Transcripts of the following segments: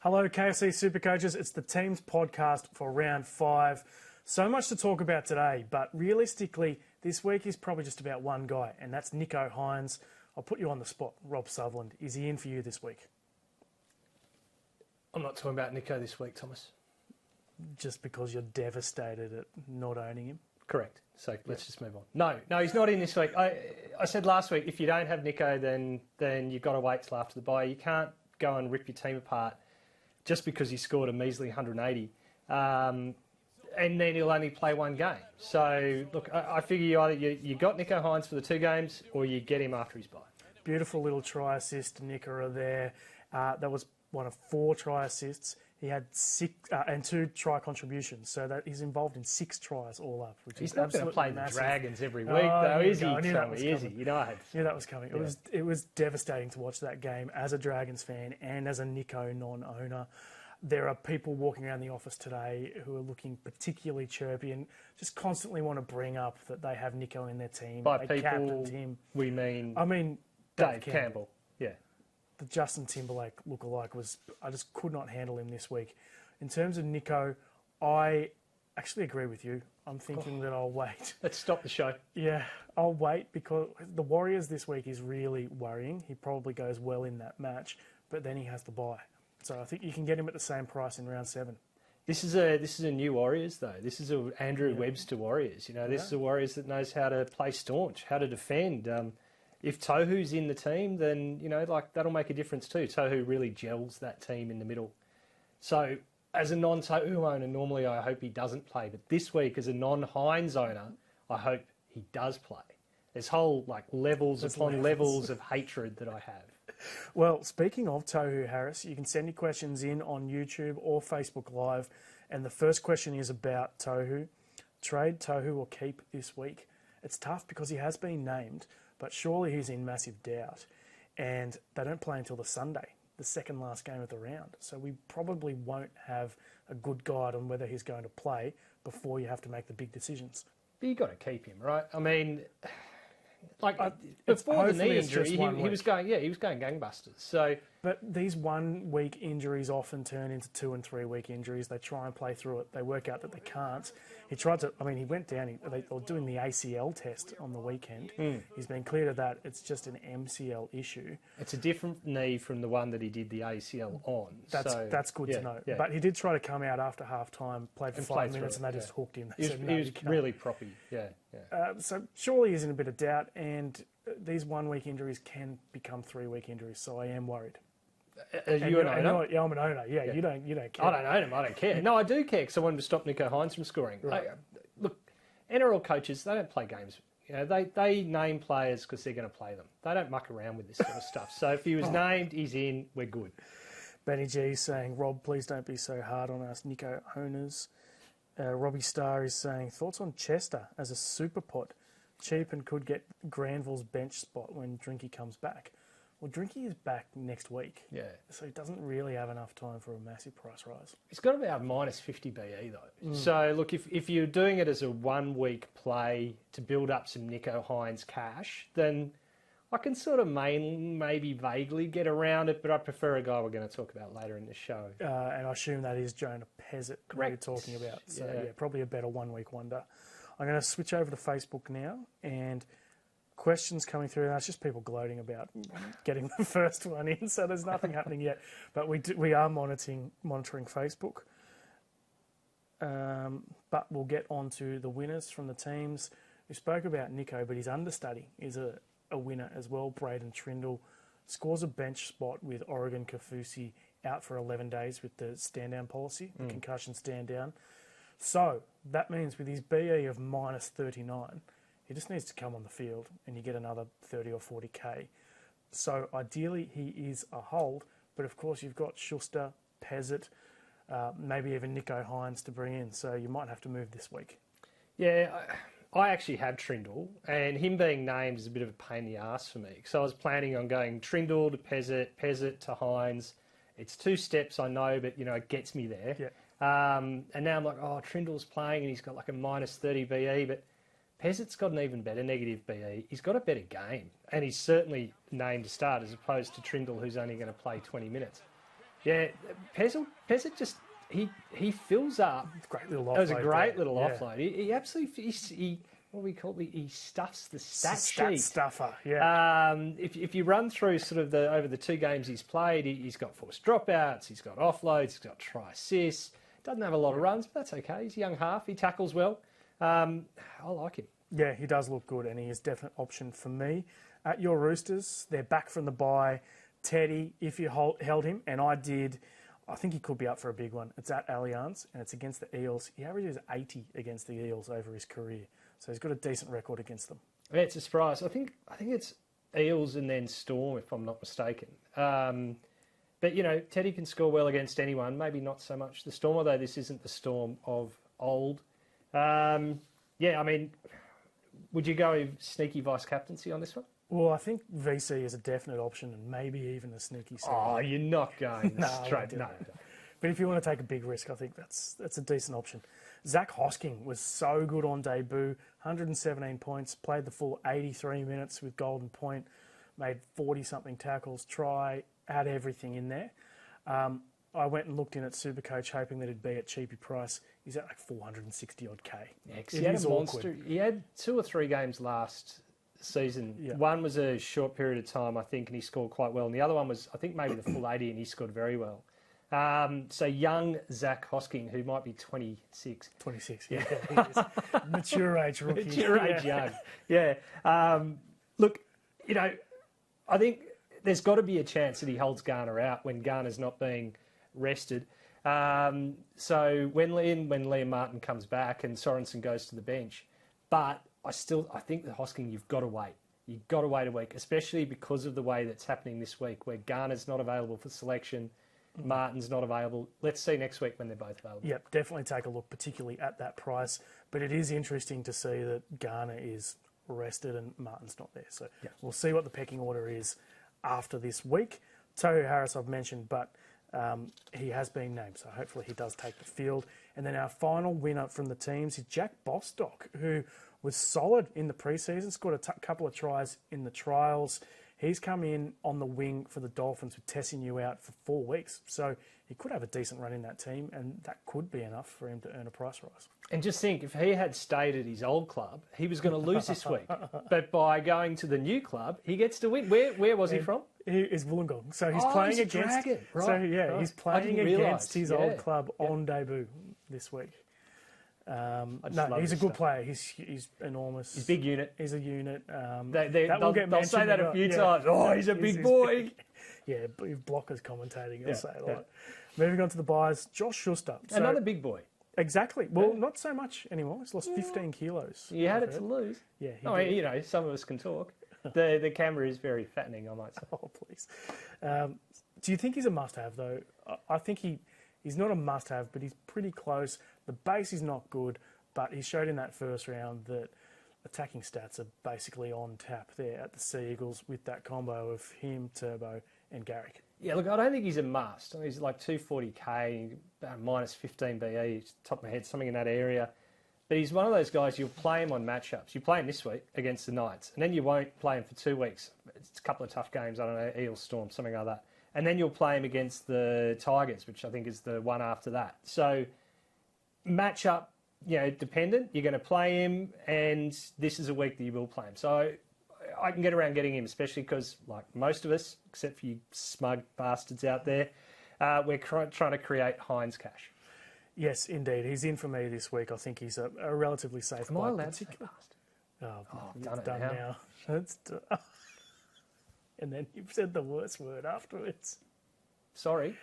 Hello, KFC SuperCoaches. It's the team's podcast for round 5. So much to talk about today, but realistically, this week is probably just about one guy, and that's Nicho Hynes. I'll put you on the spot. Rob Sutherland, is he in for you this week? I'm not talking about Nicho this week, Thomas. Just because you're devastated at not owning him? Correct. So let's just move on. No, he's not in this week. I said last week, if you don't have Nicho, then you've got to wait till after the bye. You can't go and rip your team apart just because he scored a measly 180. And then he'll only play one game. So, look, I figure you got Nicho Hynes for the 2 games or you get him after his bye. Beautiful little try assist to Nicho there. That was one of 4 try assists. He had 6 and 2 try contributions, so that he's involved in 6 tries all up. Which he's is not going to play massive. The Dragons every week, though, is he? I knew that was coming. Is he? You know, I knew that was coming. Yeah. It was devastating to watch that game as a Dragons fan and as a Nicho non-owner. There are people walking around the office today who are looking particularly chirpy and just constantly want to bring up that they have Nicho in their team. By they people, captained him. we mean... I mean... Dave Campbell. Yeah. The Justin Timberlake lookalike was... I just could not handle him this week. In terms of Nicho, I actually agree with you. I'm thinking that I'll wait. Let's stop the show. Yeah, I'll wait because the Warriors this week is really worrying. He probably goes well in that match, but then he has to buy. So I think you can get him at the same price in round 7. This is a new Warriors, though. This is a Andrew Webster Warriors. You know, this is a Warriors that knows how to play staunch, how to defend. If Tohu's in the team, then, you know, like that'll make a difference too. Tohu really gels that team in the middle. So as a non-Tohu owner, normally I hope he doesn't play. But this week, as a non-Hynes owner, I hope he does play. There's whole levels upon levels of hatred that I have. Well, speaking of Tohu Harris, you can send your questions in on YouTube or Facebook Live. And the first question is about Tohu. Trade Tohu or keep this week? It's tough because he has been named, but surely he's in massive doubt. And they don't play until the Sunday, the second last game of the round. So we probably won't have a good guide on whether he's going to play before you have to make the big decisions. But you've got to keep him, right? I mean... before the knee injury, he was going gangbusters. So, but these 1 week injuries often turn into 2 and 3 week injuries. They try and play through it. They work out that they can't. He tried to. I mean, he went down. They were doing the ACL test on the weekend. He's been cleared of that. It's just an MCL issue. It's a different knee from the one that he did the ACL on. That's good to know. Yeah. But he did try to come out after half time, played for 5 minutes, and they just hooked him. He was really proppy. Yeah. So surely he's in a bit of doubt, and these 1 week injuries can become 3 week injuries. So I am worried. Are you an owner? Yeah, I'm an owner. Yeah, you don't care. I don't own him. I don't care. No, I do care because I wanted to stop Nicho Hynes from scoring. Right. Look, NRL coaches, they don't play games. You know, they name players because they're going to play them. They don't muck around with this sort of stuff. So if he was named, he's in. We're good. Benny G saying, Rob, please don't be so hard on us Nicho owners. Robbie Starr is saying, thoughts on Chester as a super pot? Cheap and could get Granville's bench spot when Drinky comes back. Well, Drinky is back next week. Yeah. So he doesn't really have enough time for a massive price rise. He's got about minus 50 BE, though. So, look, if you're doing it as a 1 week play to build up some Nicho Hynes cash, then I can sort of maybe vaguely get around it, but I prefer a guy we're going to talk about later in the show. And I assume that is Jonah Pezzett that you're talking about. So, yeah, probably a better 1 week wonder. I'm going to switch over to Facebook now, and questions coming through. That's just people gloating about getting the first one in, so there's nothing happening yet. But we are monitoring Facebook. But we'll get on to the winners from the teams. We spoke about Nicho, but his understudy is a winner as well. Braden Trindle scores a bench spot with Oregon Kafusi out for 11 days with the stand-down policy, the concussion stand-down. So that means with his BE of minus 39, he just needs to come on the field and you get another 30 or 40K. So ideally he is a hold, but of course you've got Schuster, Pezzett, maybe even Nicho Hynes to bring in. So you might have to move this week. Yeah, I actually have Trindle, and him being named is a bit of a pain in the ass for me. So I was planning on going Trindle to Pezzett to Hynes. It's 2 steps, I know, but, you know, it gets me there. Yeah. And now I'm like, Trindle's playing and he's got like a minus 30 BE, but Pezzett's got an even better negative BE. He's got a better game, and he's certainly named to start as opposed to Trindle, who's only going to play 20 minutes. Yeah, Pezza just he fills up. Great little offload. That was a great there. little offload. He absolutely he what do we call it? He stuffs the stat sheet. Stuffer. Yeah. If you run through sort of over the 2 games he's played, he's got forced dropouts, he's got offloads, he's got try assists. Doesn't have a lot of runs, but that's okay. He's a young half. He tackles well. I like him. Yeah, he does look good, and he is a definite option for me. At your Roosters, they're back from the bye. Teddy, if you held him, and I did, I think he could be up for a big one. It's at Allianz, and it's against the Eels. He averages 80 against the Eels over his career, so he's got a decent record against them. Yeah, it's a surprise. I think it's Eels and then Storm, if I'm not mistaken. But, you know, Teddy can score well against anyone, maybe not so much the Storm, although this isn't the Storm of old. Yeah, I mean, would you go sneaky vice-captaincy on this one? Well, I think VC is a definite option, and maybe even a sneaky seven. Oh, you're not going straight. No. But if you want to take a big risk, I think that's a decent option. Zach Hosking was so good on debut, 117 points, played the full 83 minutes with Golden Point, made 40-something tackles, had everything in there. I went and looked in at SuperCoach, hoping that it'd be at Cheapie price. He's at like 460-odd K. Yeah, he had a monster. Awkward. He had 2 or 3 games last season. Yeah. One was a short period of time, I think, and he scored quite well. And the other one was, I think, maybe the full 80, and he scored very well. So young Zach Hosking, who might be 26. 26, yeah. He is. Mature age rookie. Mature age young. Yeah. Look, you know, I think there's got to be a chance that he holds Garner out when Garner's not being rested. So when Liam Martin comes back and Sorensen goes to the bench, but I think the Hosking, you've got to wait. You've got to wait a week, especially because of the way that's happening this week, where Garner's not available for selection, Martin's not available. Let's see next week when they're both available. Yep, definitely take a look, particularly at that price. But it is interesting to see that Garner is rested and Martin's not there. So we'll see what the pecking order is after this week. Tohu Harris I've mentioned, but he has been named, so hopefully he does take the field. And then our final winner from the teams is Jack Bostock, who was solid in the preseason, scored a couple of tries in the trials. He's come in on the wing for the Dolphins with Tessinu out for 4 weeks. So he could have a decent run in that team, and that could be enough for him to earn a price rise. And just think, if he had stayed at his old club, he was going to lose this week. But by going to the new club, he gets to win. Where was he from? He is Wollongong. So he's playing against... Dragon. Right. So, yeah, he's playing against his old club on debut this week. He's a good player. He's enormous. He's a big unit. He's a unit. They'll say that a few times. Oh, he's a big boy. Big. Yeah, if Blocker's commentating, he'll say it a lot. Moving on to the buys, Josh Schuster. Another big boy. Exactly. Well, not so much anymore. He's lost 15 kilos. You had it to lose. Yeah. You know, some of us can talk. The camera is very fattening, I might say. Oh, please. Do you think he's a must-have, though? I think he's not a must-have, but he's pretty close. The base is not good, but he showed in that first round that attacking stats are basically on tap there at the Sea Eagles with that combo of him, Turbo, and Garrick. Yeah, look, I don't think he's a must. I mean, he's like 240k, minus 15 BE, top of my head, something in that area. But he's one of those guys, you'll play him on matchups. You play him this week against the Knights, and then you won't play him for 2 weeks. It's a couple of tough games, I don't know, Eels, Storm, something like that. And then you'll play him against the Tigers, which I think is the one after that. So matchup, dependent. You're going to play him, and this is a week that you will play him. So I can get around getting him, especially because, like most of us, except for you smug bastards out there, we're trying to create Heinz cash. Yes, indeed. He's in for me this week. I think he's a relatively safe buy. Am I allowed to say bastard? It's done now. It's done. And then you've said the worst word afterwards. Sorry.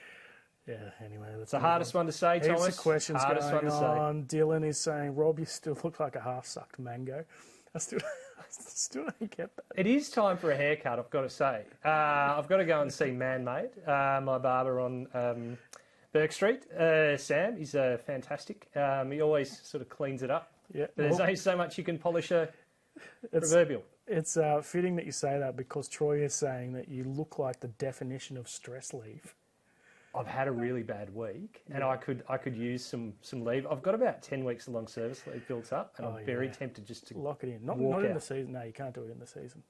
Yeah, anyway. It's the hardest one to say, Thomas. Heaps of questions going on. Dylan is saying, Rob, you still look like a half-sucked mango. I still don't get that. It is time for a haircut, I've got to say. I've got to go and see Man-Made, my barber on Burke Street. Sam, he's fantastic. He always sort of cleans it up. Yeah. But there's only so much you can polish a proverbial. It's fitting that you say that because Troy is saying that you look like the definition of stress leave. I've had a really bad week, and I could use some leave. I've got about 10 weeks of long service leave built up, and I'm very tempted just to lock it in. Not in the season. No, you can't do it in the season.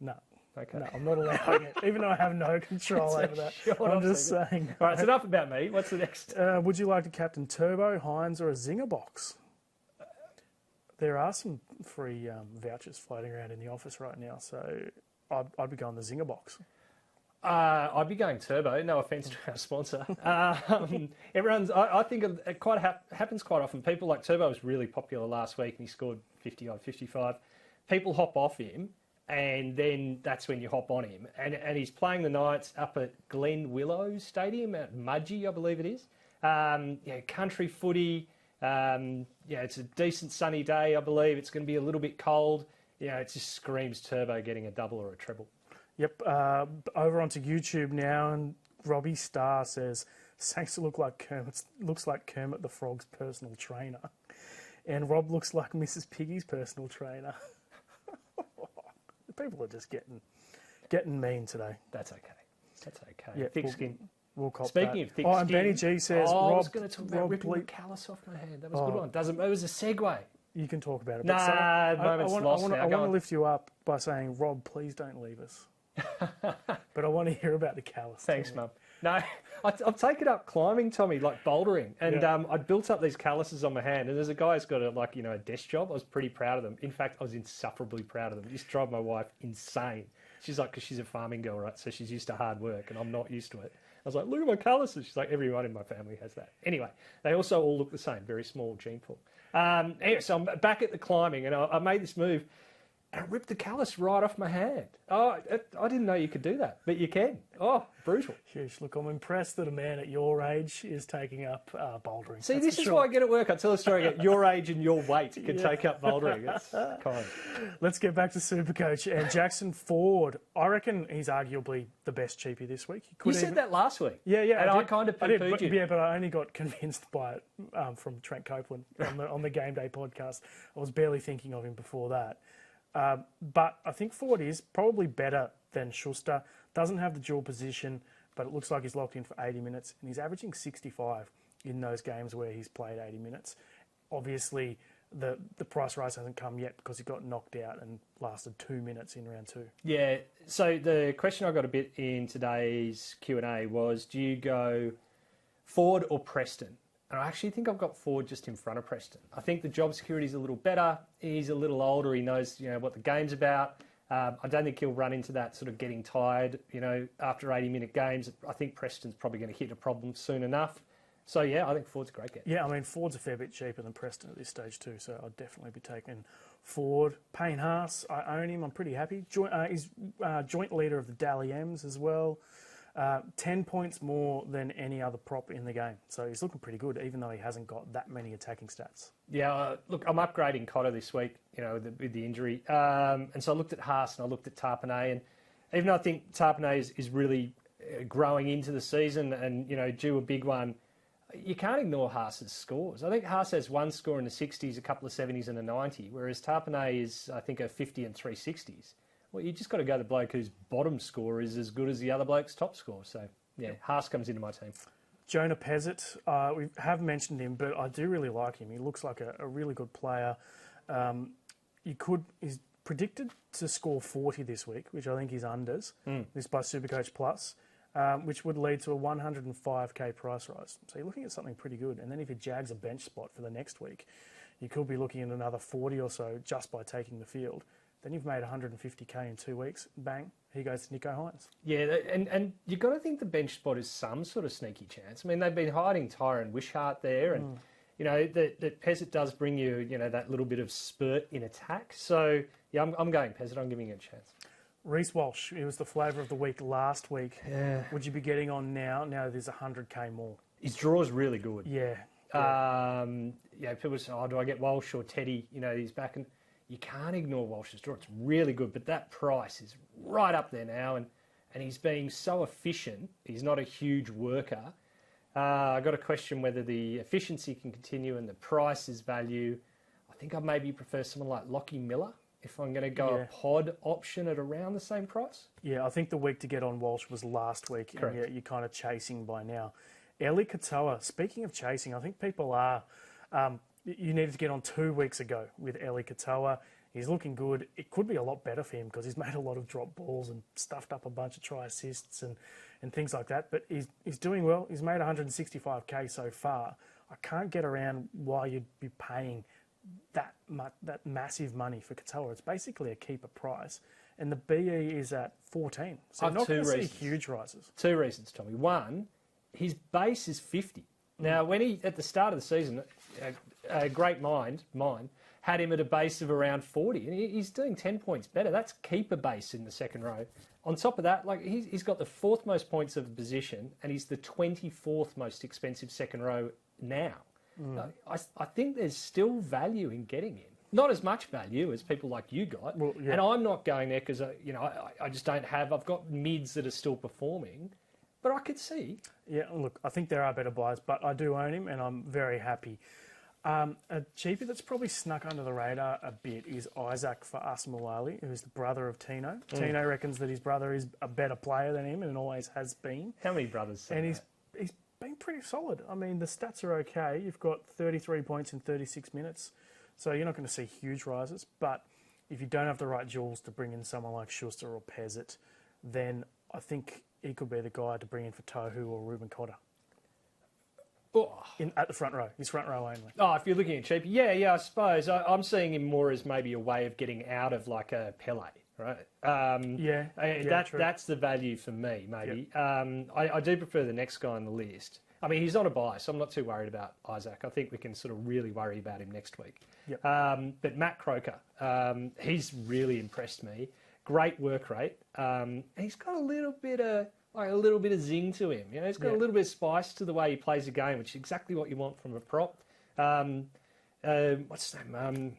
No. Okay. No, I'm not allowing it, even though I have no control over that. I'm just saying. All right, it's enough about me. What's the next? Would you like to captain Turbo, Heinz, or a Zinger box? There are some free vouchers floating around in the office right now, so I'd be going the Zinger box. I'd be going Turbo. No offence to our sponsor. I think it happens quite often. People like Turbo was really popular last week, and he scored 50 odd, 55. People hop off him, and then that's when you hop on him. And he's playing the Knights up at Glen Willow Stadium at Mudgee, I believe it is. Country footy. It's a decent sunny day, I believe. It's going to be a little bit cold. It just screams Turbo getting a double or a treble. Yep. Over onto YouTube now, and Robbie Starr says, Saints looks like Kermit the Frog's personal trainer. And Rob looks like Mrs. Piggy's personal trainer. People are just getting mean today. That's okay. Yeah, thick skin. We'll cop Speaking that. of thick skin... and Benny G says... I Rob, was going to talk about ripping the callus off my hand. That was a good one. It was a segue. You can talk about it. Nah, I lost now. want to lift you up by saying, Rob, please don't leave us. But I want to hear about the callus. Thanks, Mum. No, I've taken up climbing, Tommy, like bouldering. And I built up these calluses on my hand. And there's a guy who's got a desk job. I was pretty proud of them. In fact, I was insufferably proud of them. It just drove my wife insane. She's like, because she's a farming girl, right? So she's used to hard work and I'm not used to it. I was like, look at my calluses. She's like, everyone in my family has that. Anyway, they also all look the same, very small gene pool. Anyway, so I'm back at the climbing and I made this move and I ripped the callus right off my hand. Oh, I didn't know you could do that, but you can. Oh, brutal. Huge. Look, I'm impressed that a man at your age is taking up bouldering. See, this is why I get at work. I tell a story at your age and your weight can take up bouldering. It's kind. Let's get back to SuperCoach and Jackson Ford. I reckon he's arguably the best cheapie this week. You said that last week. Yeah. And I kind of poo-pooed you. Yeah, but I only got convinced by it from Trent Copeland on the Game Day podcast. I was barely thinking of him before that. But I think Ford is probably better than Schuster. Doesn't have the dual position, but it looks like he's locked in for 80 minutes, and he's averaging 65 in those games where he's played 80 minutes. Obviously, the price rise hasn't come yet because he got knocked out and lasted 2 minutes in round 2. Yeah, so the question I got a bit in today's Q&A was, do you go Ford or Preston? And I actually think I've got Ford just in front of Preston. I think the job security is a little better. He's a little older. He knows, what the game's about. I don't think he'll run into that sort of getting tired, after 80-minute games. I think Preston's probably going to hit a problem soon enough. So, yeah, I think Ford's a great get. Yeah, I mean, Ford's a fair bit cheaper than Preston at this stage too, so I'd definitely be taking Ford. Payne Haas, I own him. I'm pretty happy. He's joint leader of the Dally M's as well. 10 points more than any other prop in the game. So he's looking pretty good, even though he hasn't got that many attacking stats. Yeah, look, I'm upgrading Cotter this week, with the injury. And so I looked at Haas and I looked at Tarpanay. And even though I think Tarpanay is really growing into the season and, due a big one, you can't ignore Haas's scores. I think Haas has one score in the 60s, a couple of 70s and a 90, whereas Tarpanay is, I think, a 50 and 360s. Well, you just got to go the bloke whose bottom score is as good as the other bloke's top score. So, yeah, Haas comes into my team. Jonah Pezzett, we have mentioned him, but I do really like him. He looks like a really good player. He's predicted to score 40 this week, which I think is unders. This by SuperCoach Plus, which would lead to a 105k price rise. So you're looking at something pretty good. And then if he jags a bench spot for the next week, you could be looking at another 40 or so just by taking the field. Then you've made 150k in 2 weeks. Bang, he goes to Nicho Hynes. Yeah, and you've got to think the bench spot is some sort of sneaky chance. I mean, they've been hiding Tyron Wishart there, and that Pezzett does bring you, that little bit of spurt in attack. So yeah, I'm going Pezzett. I'm giving it a chance. Reece Walsh, he was the flavour of the week last week. Yeah. Would you be getting on now? Now there's 100k more. His draw's really good. Yeah. People say, do I get Walsh or Teddy? He's back and. You can't ignore Walsh's draw. It's really good, but that price is right up there now, and he's being so efficient. He's not a huge worker. I got a question whether the efficiency can continue and the price is value. I think I maybe prefer someone like Lockie Miller if I'm going to go a pod option at around the same price. Yeah, I think the week to get on Walsh was last week. Correct. And you're kind of chasing by now. Eli Katoa, speaking of chasing, I think people are... you needed to get on 2 weeks ago with Eli Katoa. He's looking good. It could be a lot better for him because he's made a lot of drop balls and stuffed up a bunch of try assists and things like that. But he's doing well. He's made 165K so far. I can't get around why you'd be paying that massive money for Katoa. It's basically a keeper price. And the BE is at 14. So you're not going to see huge rises. 2 reasons, Tommy. One, his base is 50. Now, when he, at the start of the season, a great mind, mine, had him at a base of around 40, and he's doing 10 points better. That's keeper base in the second row. On top of that, like he's got the 4th most points of the position, and he's the 24th most expensive second row now. I think there's still value in getting him. Not as much value as people like you got. Well, yeah. And I'm not going there because, I just don't have... I've got mids that are still performing, but I could see. Yeah, look, I think there are better buys, but I do own him, and I'm very happy. A cheapie that's probably snuck under the radar a bit is Isaac for Asamoah, who's the brother of Tino. Tino reckons that his brother is a better player than him and always has been. How many brothers say And he's been pretty solid. I mean, the stats are okay. You've got 33 points in 36 minutes, so you're not going to see huge rises. But if you don't have the right jewels to bring in someone like Schuster or Pezzett, then I think he could be the guy to bring in for Tohu or Ruben Cotter. At the front row. He's front row only. Oh, if you're looking at cheap, yeah, I suppose. I'm seeing him more as maybe a way of getting out of like a Pele, right? That's the value for me, maybe. Yep. I do prefer the next guy on the list. I mean, he's on a buy, so I'm not too worried about Isaac. I think we can sort of really worry about him next week. Yep. But Matt Croker, he's really impressed me. Great work rate. He's got a little bit of zing to him. He's got a little bit of spice to the way he plays the game, which is exactly what you want from a prop. What's his name?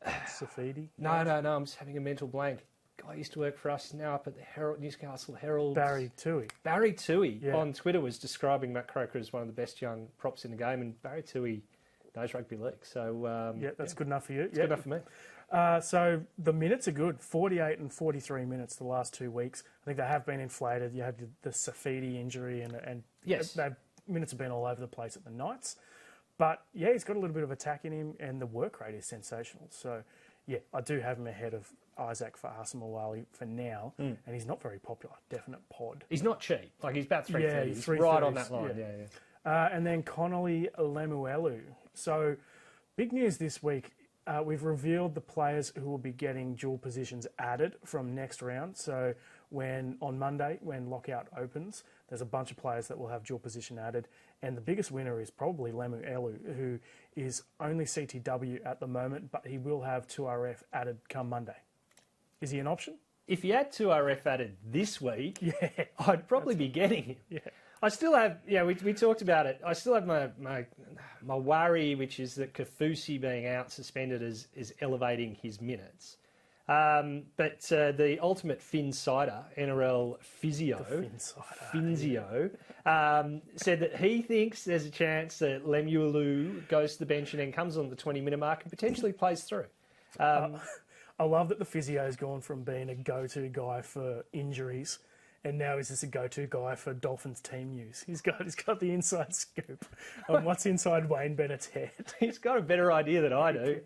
Safidi? No, I'm just having a mental blank. Guy used to work for us, now up at the Newcastle Herald. Barry Toohey on Twitter was describing Matt Croker as one of the best young props in the game, and Barry Toohey knows rugby league. So that's good enough for you. It's good enough for me. So the minutes are good, 48 and 43 minutes the last 2 weeks. I think they have been inflated. You had the Safidi injury and yes, minutes have been all over the place at the Knights. But, yeah, he's got a little bit of attack in him and the work rate is sensational. So, yeah, I do have him ahead of Isaac for Asamoah for now, and he's not very popular. Definite pod. He's not cheap. Like, he's about 330. He's right on that line. Yeah. And then Connolly Lemuelu. So, big news this week. We've revealed the players who will be getting dual positions added from next round. So on Monday, when lockout opens, there's a bunch of players that will have dual position added. And the biggest winner is probably Lemuelu, who is only CTW at the moment, but he will have 2RF added come Monday. Is he an option? If he had 2RF added this week, I'd probably be getting him. Yeah. I still have, we talked about it. I still have my worry, which is that Kaufusi being out suspended is elevating his minutes. But the ultimate Finsider, NRL physio, said that he thinks there's a chance that Lemuelu goes to the bench and then comes on the 20-minute mark and potentially plays through. I love that the physio's gone from being a go-to guy for injuries, and now he's just a go-to guy for Dolphins team news. He's got the inside scoop on what's inside Wayne Bennett's head. He's got a better idea than I do.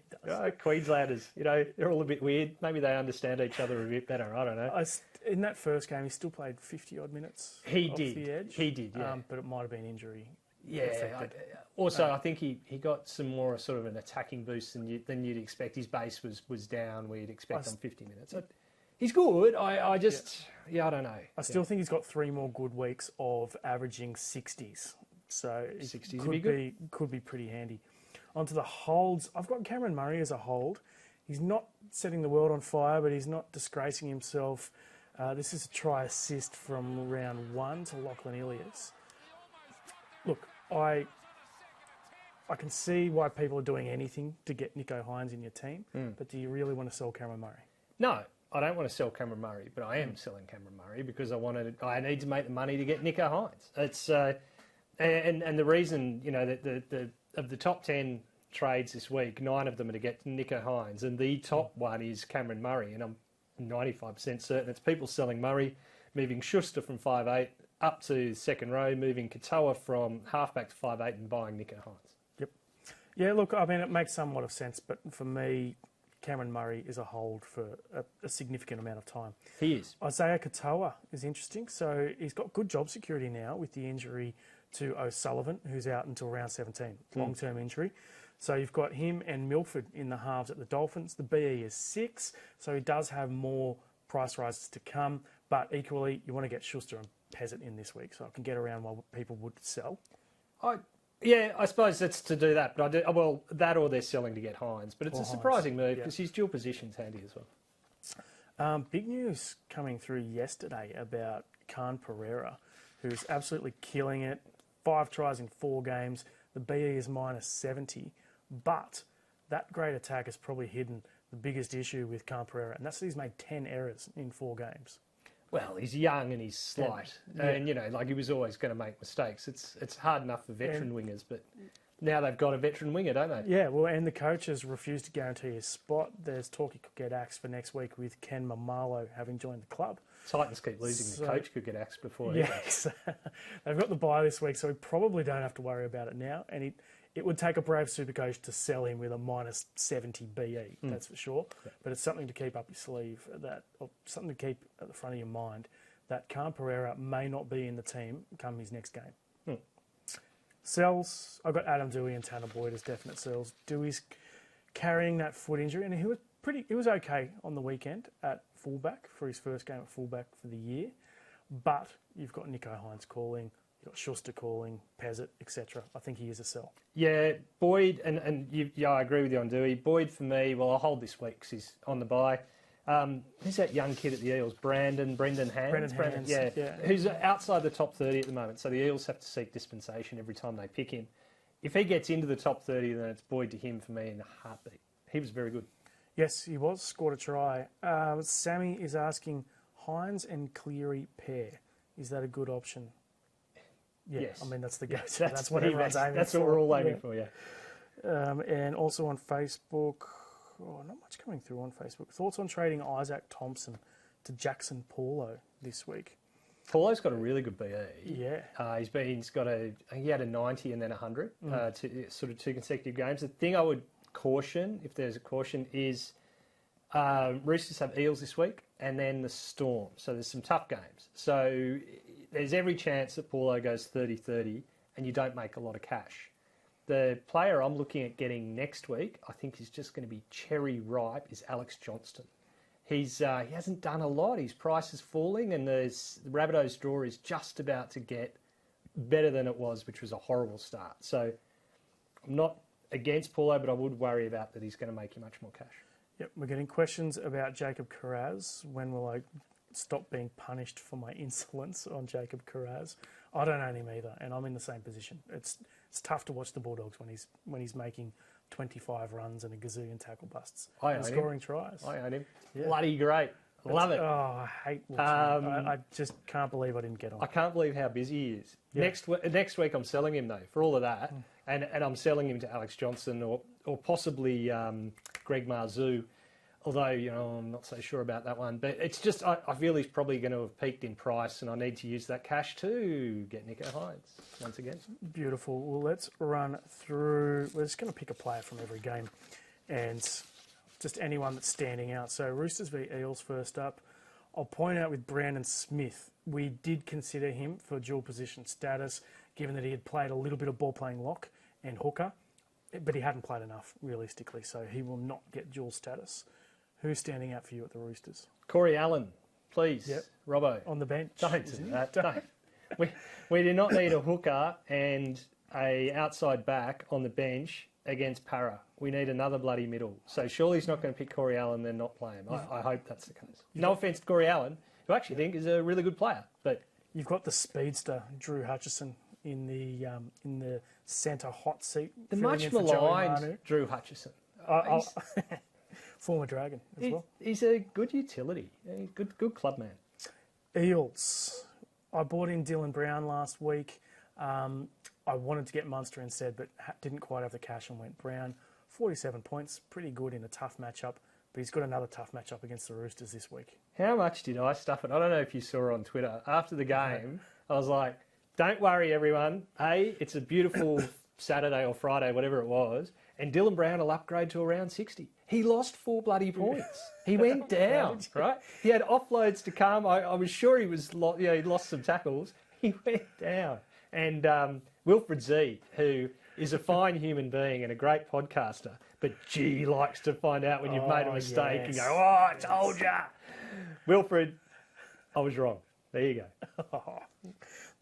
Queenslanders, they're all a bit weird. Maybe they understand each other a bit better. I don't know. In that first game, he still played 50-odd minutes He off did. the edge. He did, yeah. But it might have been injury. Yeah. I think he got some more sort of an attacking boost than you'd expect. His base was down where you'd expect on 50 minutes. He's good. I don't know. I still think he's got 3 more good weeks of averaging 60s. So 60s could be pretty handy. Onto the holds. I've got Cameron Murray as a hold. He's not setting the world on fire, but he's not disgracing himself. This is a try assist from round 1 to Lachlan Ilias. Look, I can see why people are doing anything to get Nico Heinz in your team, but do you really want to sell Cameron Murray? No, I don't want to sell Cameron Murray, but I am selling Cameron Murray because I need to make the money to get Nico Heinz. It's and the reason that of the top 10 trades this week, 9 of them are to get Nico Heinz, and the top one is Cameron Murray, and I'm 95% certain it's people selling Murray, moving Schuster from 5'8" up to second row, moving Katoa from halfback to 5'8" and buying Nico Heinz. Yep. Yeah, look, I mean, it makes somewhat of sense, but for me, Cameron Murray is a hold for a significant amount of time. He is. Isaiah Katoa is interesting. So he's got good job security now with the injury to O'Sullivan, who's out until round 17, long-term injury. So you've got him and Milford in the halves at the Dolphins. The BE is 6, so he does have more price rises to come. But equally, you want to get Schuster and Pezzett in this week, so I can get around why people would sell. Yeah, I suppose it's to do that. But that or they're selling to get Hynes. But it's a surprising move because his dual position's handy as well. Big news coming through yesterday about Khan Pereira, who's absolutely killing it. 5 tries in 4 games. The BE is minus 70. But that great attack has probably hidden the biggest issue with Khan Pereira, and that's that he's made 10 errors in 4 games. Well, he's young and he's slight. And, he was always going to make mistakes. It's hard enough for veteran wingers, but now they've got a veteran winger, don't they? Yeah, well, and the coaches refused to guarantee his spot. There's talk he could get axed for next week with Ken Mamalo having joined the club. Titans keep losing. The coach could get axed before. Yes. They've got the bye this week, so we probably don't have to worry about it now. And it would take a brave Supercoach to sell him with a minus 70 BE, that's for sure. Yeah. But it's something to keep up your sleeve, or something to keep at the front of your mind, that Khan Pereira may not be in the team come his next game. Sells, I've got Adam Dewey and Tanner Boyd as definite sells. Dewey's carrying that foot injury, and he was okay on the weekend at fullback for his first game at fullback for the year. But you've got Nicho Hynes calling, you've got Schuster calling, Pezzett, etc. I think he is a sell. Yeah, Boyd, I agree with you on Dewey. Boyd for me, well, I'll hold this week because he's on the bye. Who's that young kid at the Eels? Brendan Hands? Yeah, who's outside the top 30 at the moment. So the Eels have to seek dispensation every time they pick him. If he gets into the top 30, then it's Boyd to him for me in a heartbeat. He was very good. Yes, he was. Scored a try. Sammy is asking, Hynes and Cleary pair. Is that a good option? Yeah, yes. I mean, that's the go. That's what everyone's aiming for. That's what we're all aiming for, yeah. And also on Facebook, not much coming through on Facebook. Thoughts on trading Isaac Thompson to Jackson Paulo this week? Paulo's got a really good BE. Yeah. He had a 90 and then 100, sort of 2 consecutive games. The thing I would caution, if there's a caution, is Roosters have Eels this week and then the Storm. So there's some tough games. So there's every chance that Paulo goes 30-30 and you don't make a lot of cash. The player I'm looking at getting next week, I think is just going to be cherry ripe, is Alex Johnston. He hasn't done a lot. His price is falling and the Rabbitohs draw is just about to get better than it was, which was a horrible start. So I'm not against Paulo, but I would worry about that he's going to make you much more cash. Yep, we're getting questions about Jacob Kiraz. When will I stop being punished for my insolence on Jacob Kiraz? I don't own him either, and I'm in the same position. It's tough to watch the Bulldogs when he's making 25 runs and a gazillion tackle busts and scoring tries. I own him. Yeah. Bloody great. Love it. Oh, I hate watching him. I just can't believe I didn't get on. I can't believe how busy he is. Yeah. Next week I'm selling him, though, for all of that. And I'm selling him to Alex Johnson or possibly Greg Marzou. Although, I'm not so sure about that one. But it's just, I feel he's probably going to have peaked in price and I need to use that cash to get Nico Heinz once again. Beautiful. Well, let's run through. We're just going to pick a player from every game and just anyone that's standing out. So Roosters v Eels first up. I'll point out with Brandon Smith, we did consider him for dual position status, given that he had played a little bit of ball playing lock and hooker, but he hadn't played enough realistically, so he will not get dual status. Who's standing out for you at the Roosters? Corey Allen, please. Yep. Robbo. On the bench. Don't do that. Don't. We do not need a hooker and a outside back on the bench against Para. We need another bloody middle. So surely he's not going to pick Corey Allen, then not play him. No. I hope that's the case. No offence to Corey Allen, who I actually think is a really good player. But you've got the speedster, Drew Hutchison, in the centre hot seat. The much maligned Drew Hutchison. Former Dragon as well. He's a good utility. Good club man. Eels. I bought in Dylan Brown last week. I wanted to get Munster instead, but didn't quite have the cash and went Brown. 47 points, pretty good in a tough matchup, but he's got another tough matchup against the Roosters this week. How much did I stuff it? I don't know if you saw on Twitter. After the game, I was like, don't worry, everyone. It's a beautiful Saturday or Friday, whatever it was, and Dylan Brown will upgrade to around 60. He lost 4 bloody points. He went down, right? He had offloads to come. I was sure he was, he lost some tackles. He went down. And Wilfred Z, who is a fine human being and a great podcaster, but gee, likes to find out when you've made a mistake and go, oh, I told ya. Wilfred, I was wrong. There you go.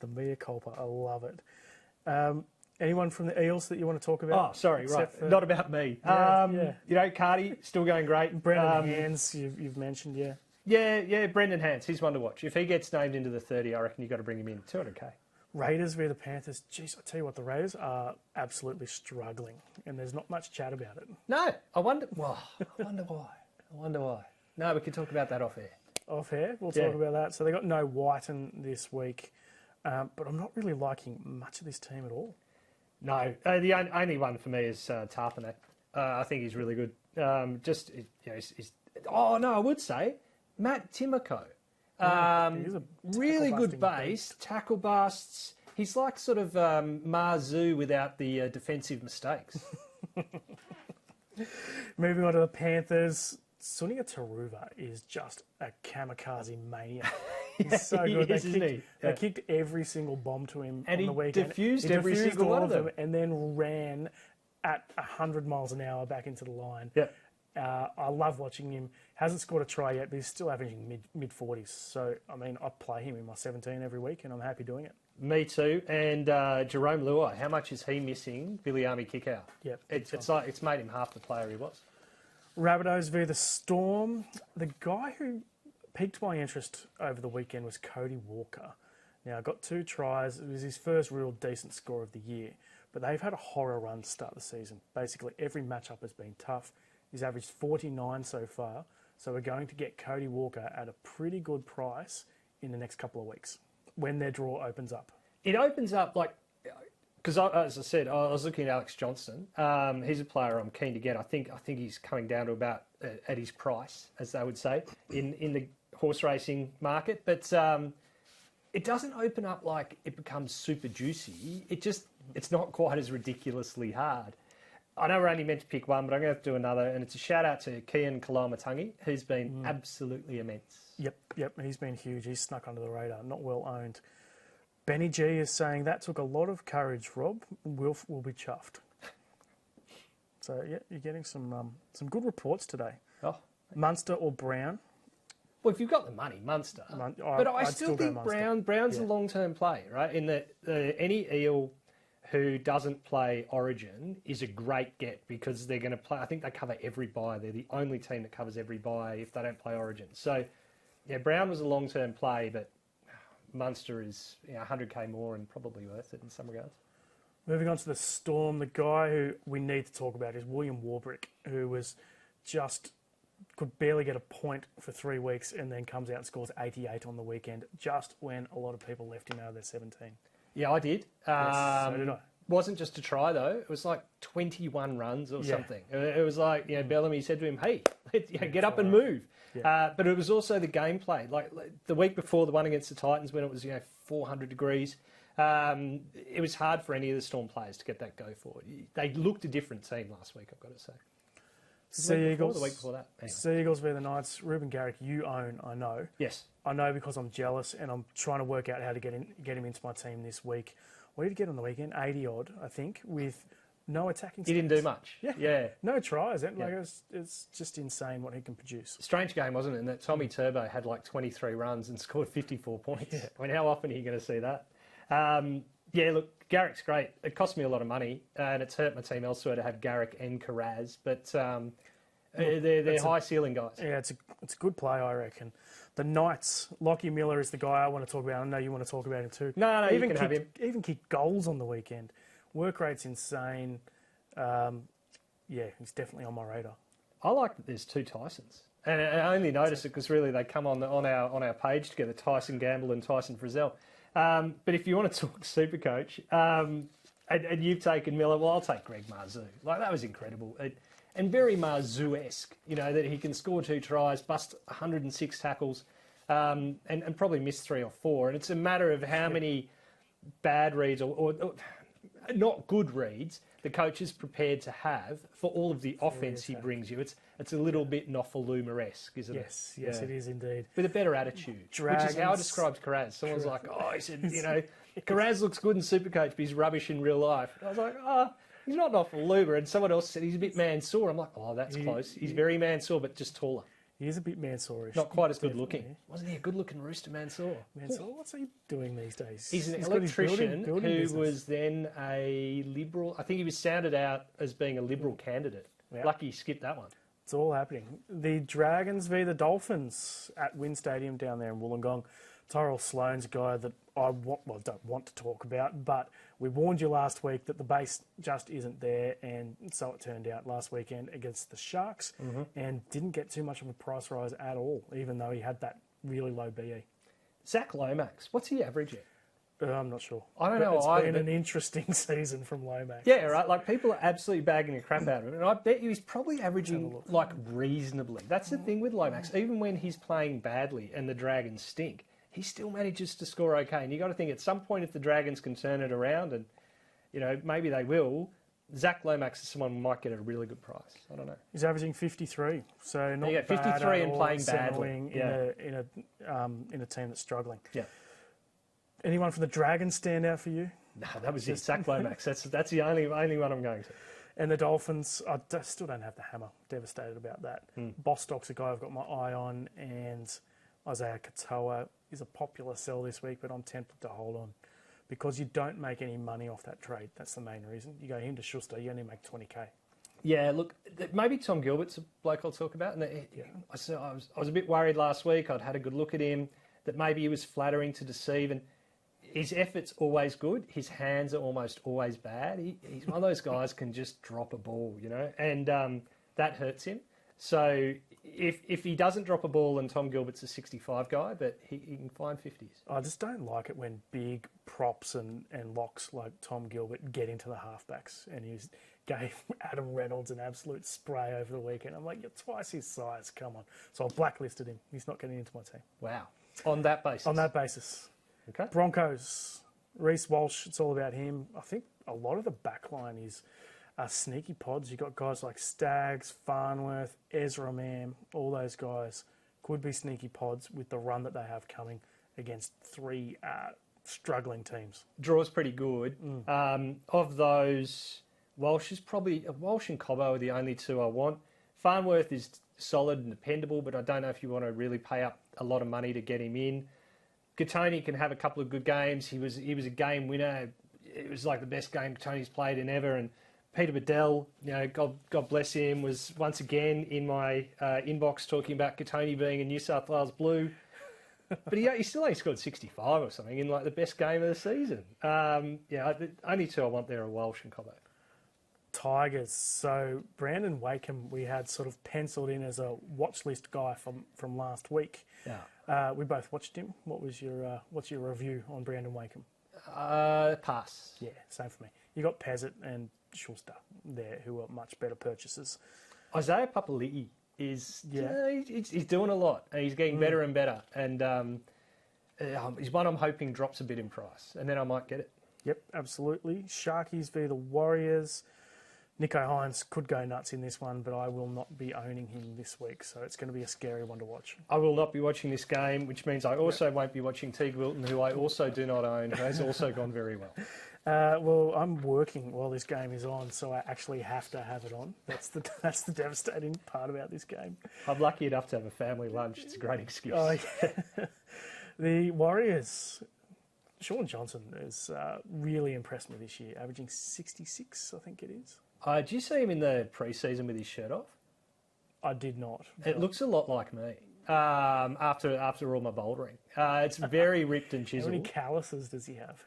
The mea culpa. I love it. Anyone from the Eels that you want to talk about? Oh, sorry, right. Not about me. Cardi, still going great. Brendan Hands, you've mentioned, yeah. Yeah, Brendan Hands. He's one to watch. If he gets named into the 30, I reckon you've got to bring him in. 200k. Raiders v the Panthers. Jeez, I tell you what, the Raiders are absolutely struggling, and there's not much chat about it. No, I wonder why. No, we can talk about that off air. Off air, we'll talk about that. So they got no Whiten this week, but I'm not really liking much of this team at all. No, the only one for me is Tarpanek. I think he's really good. I would say Matt Timoko. He's a really good base, tackle busts. He's like sort of Marzu without the defensive mistakes. Moving on to the Panthers, Sunia Taruva is just a kamikaze maniac. He's so good. They kicked every single bomb to him on the weekend. Diffused every single one of them. And then ran at 100 miles an hour back into the line. Yeah. I love watching him. Hasn't scored a try yet, but he's still averaging mid-40s. So, I mean, I play him in my 17 every week, and I'm happy doing it. Me too. And Jerome Luai, how much is he missing Billy Army kick out? Yep, it's made him half the player he was. Rabbitohs v the Storm. The guy who piqued my interest over the weekend was Cody Walker. Now, got 2 tries. It was his first real decent score of the year. But they've had a horror run to start the season. Basically, every matchup has been tough. He's averaged 49 so far. So we're going to get Cody Walker at a pretty good price in the next couple of weeks when their draw opens up. It opens up because as I said, I was looking at Alex Johnston. He's a player I'm keen to get. I think he's coming down to about at his price, as they would say, in the horse racing market. But it doesn't open up like it becomes super juicy. It's not quite as ridiculously hard. I know we're only meant to pick one, but I'm going to have to do another. And it's a shout out to Kian Kalamatangi, who's been absolutely immense. Yep. He's been huge. He's snuck under the radar. Not well owned. Benny G is saying that took a lot of courage, Rob. Wilf will be chuffed. So, yeah, you're getting some good reports today. Oh. Munster or Brown? Well, if you've got the money, Munster. But I still think Brown's a long-term play, right? In that any Eel who doesn't play Origin is a great get because they're going to play. I think they cover every bye. They're the only team that covers every bye if they don't play Origin. So, yeah, Brown was a long-term play, but Munster is 100k more and probably worth it in some regards. Moving on to the Storm, the guy who we need to talk about is William Warbrick, who was could barely get a point for 3 weeks and then comes out and scores 88 on the weekend, just when a lot of people left him out of their 17. Yeah, I did. Yes, so did I. Wasn't just a try, though. It was like 21 runs or something. It was like, Bellamy said to him, hey, get up and move. Yeah. But it was also the gameplay. Like the week before the one against the Titans when it was 400 degrees, it was hard for any of the Storm players to get that go forward. They looked a different team last week, I've got to say. Sea Eagles. The week before that. Anyway. Sea Eagles v the Knights. Ruben Garrick, you own, I know. Yes. I know because I'm jealous and I'm trying to work out how to get him into my team this week. What did he get on the weekend? 80-odd, I think, with no attacking stats. He didn't do much. Yeah. No tries. It's just insane what he can produce. Strange game, wasn't it? And that Tommy Turbo had like 23 runs and scored 54 points. Yeah. I mean, how often are you going to see that? Look, Garrick's great. It cost me a lot of money, and it's hurt my team elsewhere to have Garrick and Carraz, but they're high-ceiling guys. Yeah, it's a good play, I reckon. The Knights, Lockie Miller is the guy I want to talk about. I know you want to talk about him too. No, you can have him. Even kicked goals on the weekend. Work rate's insane. He's definitely on my radar. I like that there's 2 Tysons. And I only noticed it because really they come on our page together, Tyson Gamble and Tyson Frizzell. But if you want to talk SuperCoach, and you've taken Miller, well, I'll take Greg Marzu. Like, that was incredible. And very Marzu-esque, that he can score 2 tries, bust 106 tackles, and probably miss 3 or 4. And it's a matter of how many bad reads or not good reads, the coach is prepared to have for all of the offense he brings you. It's a little bit Nofaluma-esque, isn't it? Yes, it is indeed. With a better attitude, Dragons, which is how I described Carraz. Someone's like, he said, Carraz looks good in SuperCoach, but he's rubbish in real life. And I was like, he's not Nofaluma. And someone else said he's a bit Mansour. I'm like, that's close. He's very Mansour, but just taller. He is a bit Mansourish. Not quite as good looking. Wasn't he a good looking rooster, Mansour? Mansour, what's he doing these days? He's an electrician who was then a Liberal. I think he was sounded out as being a Liberal candidate. Yeah. Lucky he skipped that one. It's all happening. The Dragons v the Dolphins at Wynn Stadium down there in Wollongong. Tyrell Sloan's a guy that I don't want to talk about, but we warned you last week that the base just isn't there, and so it turned out last weekend against the Sharks, and didn't get too much of a price rise at all, even though he had that really low BE. Zach Lomax, what's he averaging? I'm not sure. I don't know. It's been an interesting season from Lomax. Yeah, right. Like, people are absolutely bagging the crap out of him, and I bet you he's probably averaging reasonably. That's the thing with Lomax. Even when he's playing badly and the Dragons stink, he still manages to score okay. And you got to think at some point if the Dragons can turn it around, and maybe they will. Zach Lomax is someone who might get at a really good price. I don't know. He's averaging 53, so not bad 53 and playing badly in a team that's struggling. Yeah. Anyone from the Dragons stand out for you? No, that was it. Zach Lomax. That's the only one I'm going to. And the Dolphins, I still don't have the hammer. Devastated about that. Bostock's a guy I've got my eye on, and Isaiah Katoa is a popular sell this week, but I'm tempted to hold on because you don't make any money off that trade. That's the main reason. You go him to Schuster, you only make 20k. Yeah, look, maybe Tom Gilbert's a bloke I'll talk about. And I was a bit worried last week. I'd had a good look at him, that maybe he was flattering to deceive, and his effort's always good. His hands are almost always bad. He's one of those guys can just drop a ball, and that hurts him. So if he doesn't drop a ball, then Tom Gilbert's a 65 guy, but he can find 50s. I just don't like it when big props and locks like Tom Gilbert get into the halfbacks, and he gave Adam Reynolds an absolute spray over the weekend. I'm like, you're twice his size, come on. So I blacklisted him. He's not getting into my team. Wow. On that basis. Okay. Broncos, Reece Walsh, it's all about him. I think a lot of the backline is sneaky pods. You've got guys like Staggs, Farnworth, Ezra Mam, all those guys could be sneaky pods with the run that they have coming against three struggling teams. Draw's pretty good. Of those, Walsh and Cobbo are the only two I want. Farnworth is solid and dependable, but I don't know if you want to really pay up a lot of money to get him in. Gatoni can have a couple of good games. He was a game winner. It was like the best game Gatoni's played in ever. And Peter Bedell, God bless him, was once again in my inbox talking about Gatoni being a New South Wales Blue. But he still only scored 65 or something in like the best game of the season. The only two I want there are Walsh and Cobbo. Tigers. So Brandon Wakeham, we had sort of penciled in as a watch list guy from last week. Yeah. We both watched him. What's your review on Brandon Wakeham? Pass. Yeah, same for me. You got Pezzett and Schuster there, who are much better purchases. Isaiah Papali'i is he's doing a lot, and he's getting better and better. And he's one I'm hoping drops a bit in price, and then I might get it. Yep, absolutely. Sharkies v the Warriors. Nicho Hynes could go nuts in this one, but I will not be owning him this week, so it's going to be a scary one to watch. I will not be watching this game, which means I also won't be watching Teague Wilton, who I also do not own, who has also gone very well. Well, I'm working while this game is on, so I actually have to have it on. That's the devastating part about this game. I'm lucky enough to have a family lunch. It's a great excuse. Oh, yeah. The Warriors. Sean Johnson has really impressed me this year, averaging 66, I think it is. Did you see him in the pre-season with his shirt off? I did not. It looks a lot like me after all my bouldering. It's very ripped and chiseled. How many calluses does he have?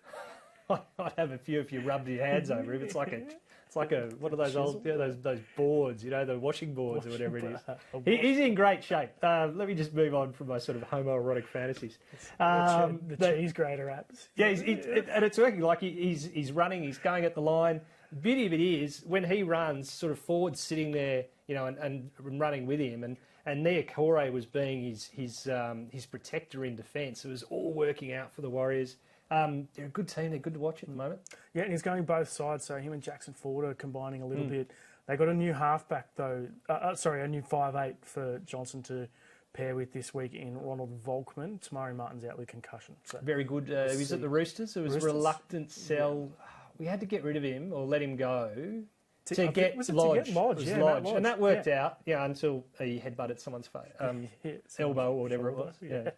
I'd have a few if you rubbed your hands over him. It's like a what are those old those boards, the washing boards or whatever it is. He's in great shape. Let me just move on from my sort of homoerotic fantasies. The cheese grater apps. Yeah, and it's working. Like he's running, he's going at the line. Beauty of it is when he runs, sort of forward sitting there, and running with him, and Nia Kore was being his protector in defence. It was all working out for the Warriors. They're a good team. They're good to watch at the moment. Yeah, and he's going both sides. So him and Jackson Ford are combining a little bit. They got a new halfback though. A new 5'8" for Johnson to pair with this week in Ronald Volkman. Tamari Martin's out with concussion. So very good. He was at the Roosters. It was a reluctant sell. Yeah. We had to get rid of him or let him go to get Lodge. And that worked out. Yeah, until he headbutted someone's face, elbow or whatever it was. Yeah.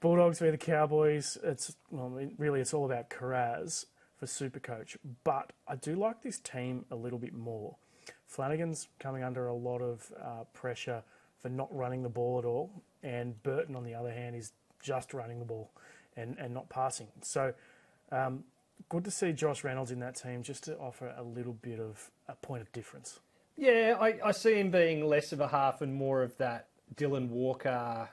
Bulldogs v the Cowboys. It's all about Carraz for Supercoach, but I do like this team a little bit more. Flanagan's coming under a lot of pressure for not running the ball at all, and Burton, on the other hand, is just running the ball and not passing. So good to see Josh Reynolds in that team just to offer a little bit of a point of difference. Yeah, I see him being less of a half and more of that Dylan Walker,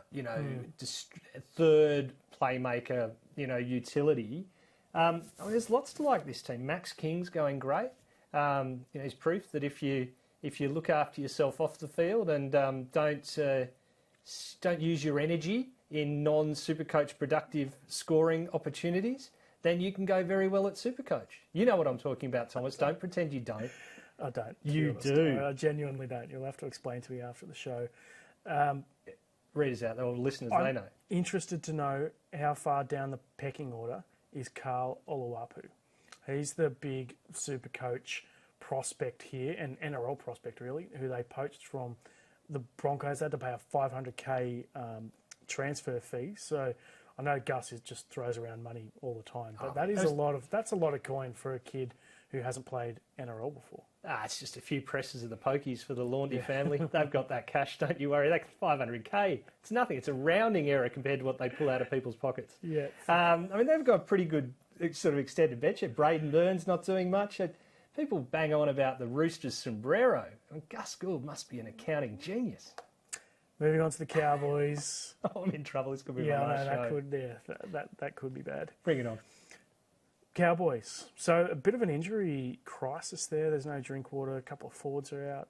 third playmaker, utility. There's lots to like this team. Max King's going great. He's proof that if you look after yourself off the field and don't use your energy in non-Supercoach productive scoring opportunities, then you can go very well at Supercoach. You know what I'm talking about, Thomas. Don't pretend you don't. I don't. You do. I genuinely don't. You'll have to explain to me after the show. Readers out there, or listeners, they know. Interested to know how far down the pecking order is Carl Oluwapu. He's the big Supercoach prospect here, and NRL prospect really, who they poached from the Broncos. They had to pay a $500K transfer fee. So I know Gus just throws around money all the time, but that's a lot of coin for a kid who hasn't played NRL before. It's just a few presses of the pokies for the Laundy family. They've got that cash, don't you worry. That's $500K. It's nothing. It's a rounding error compared to what they pull out of people's pockets. Yeah. They've got a pretty good sort of extended bench. Braden Burns not doing much. People bang on about the Roosters sombrero. Gus Gould must be an accounting genius. Moving on to the Cowboys. I'm in trouble. This could be my last show. That could be bad. Bring it on. Cowboys. So a bit of an injury crisis there. There's no Drinkwater. A couple of forwards are out.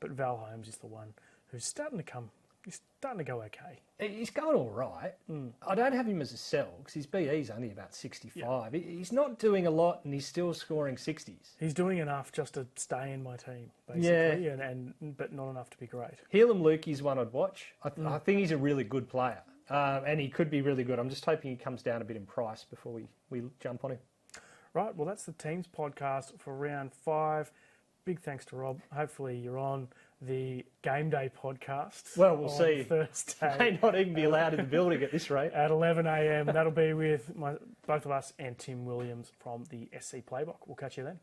But Val Holmes is the one who's starting to go okay. He's going all right. I don't have him as a sell because his BE's only about 65. He's not doing a lot and he's still scoring 60s. He's doing enough just to stay in my team, basically, but not enough to be great. Helam Lukey's one I'd watch. I think he's a really good player. And he could be really good. I'm just hoping he comes down a bit in price before we jump on him. Right, well, that's the Teams podcast for round 5. Big thanks to Rob. Hopefully you're on the Game Day podcast. Well, we'll see. Thursday. May not even be allowed in the building at this rate. At 11 a.m. That'll be with both of us and Tim Williams from the SC Playbook. We'll catch you then.